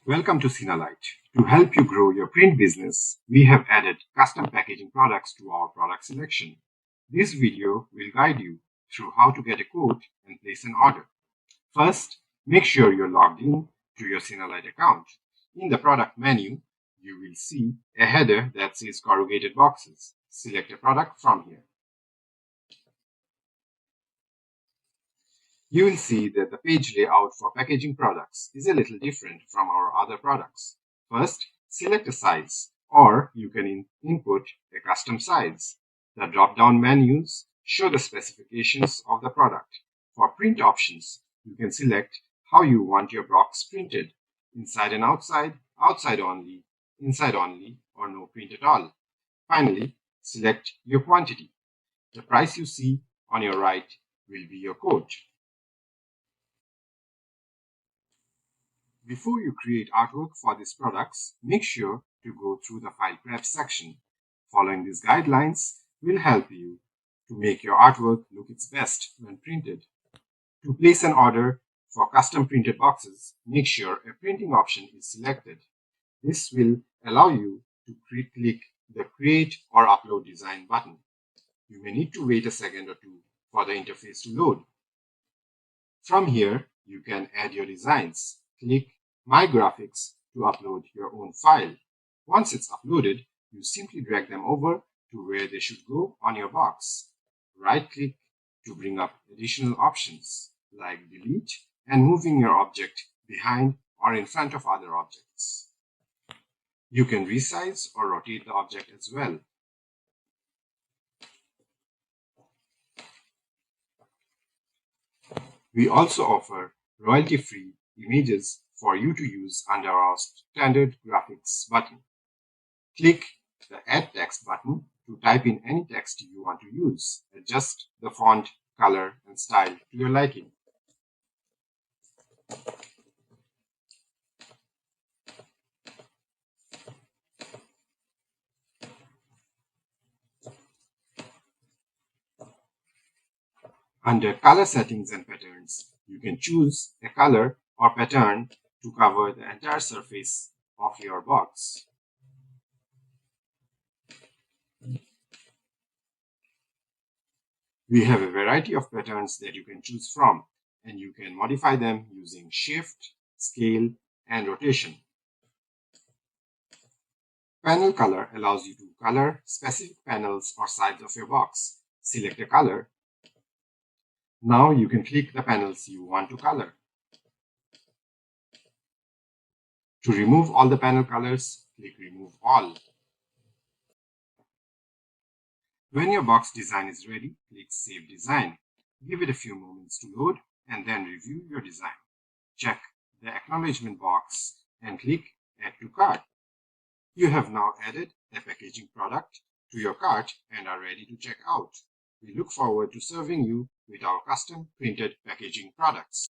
Welcome to Cinalite. To help you grow your print business, we have added custom packaging products to our product selection. This video will guide you through how to get a quote and place an order. First, make sure you're logged in to your Cinalite account. In the product menu, you will see a header that says corrugated boxes. Select a product from here. You will see that the page layout for packaging products is a little different from our other products. First, select a size, or you can input a custom size. The drop-down menus show the specifications of the product. For print options, you can select how you want your box printed: inside and outside, outside only, inside only, or no print at all. Finally, select your quantity. The price you see on your right will be your quote. Before you create artwork for these products, make sure to go through the file prep section. Following these guidelines will help you to make your artwork look its best when printed. To place an order for custom printed boxes, make sure a printing option is selected. This will allow you to click the Create or Upload Design button. You may need to wait a second or two for the interface to load. From here, you can add your designs. Click My Graphics to upload your own file. Once it's uploaded, you simply drag them over to where they should go on your box. Right-click to bring up additional options like delete and moving your object behind or in front of other objects. You can resize or rotate the object as well. We also offer royalty-free images for you to use under our standard graphics button. Click the Add Text button to type in any text you want to use. Adjust the font, color, and style to your liking. Under Color Settings and Patterns, you can choose a color or pattern to cover the entire surface of your box. We have a variety of patterns that you can choose from, and you can modify them using Shift, Scale, and Rotation. Panel Color allows you to color specific panels or sides of your box. Select a color. Now you can click the panels you want to color. To remove all the panel colors, click Remove All. When your box design is ready, click Save Design. Give it a few moments to load and then review your design. Check the acknowledgement box and click Add to Cart. You have now added a packaging product to your cart and are ready to check out. We look forward to serving you with our custom printed packaging products.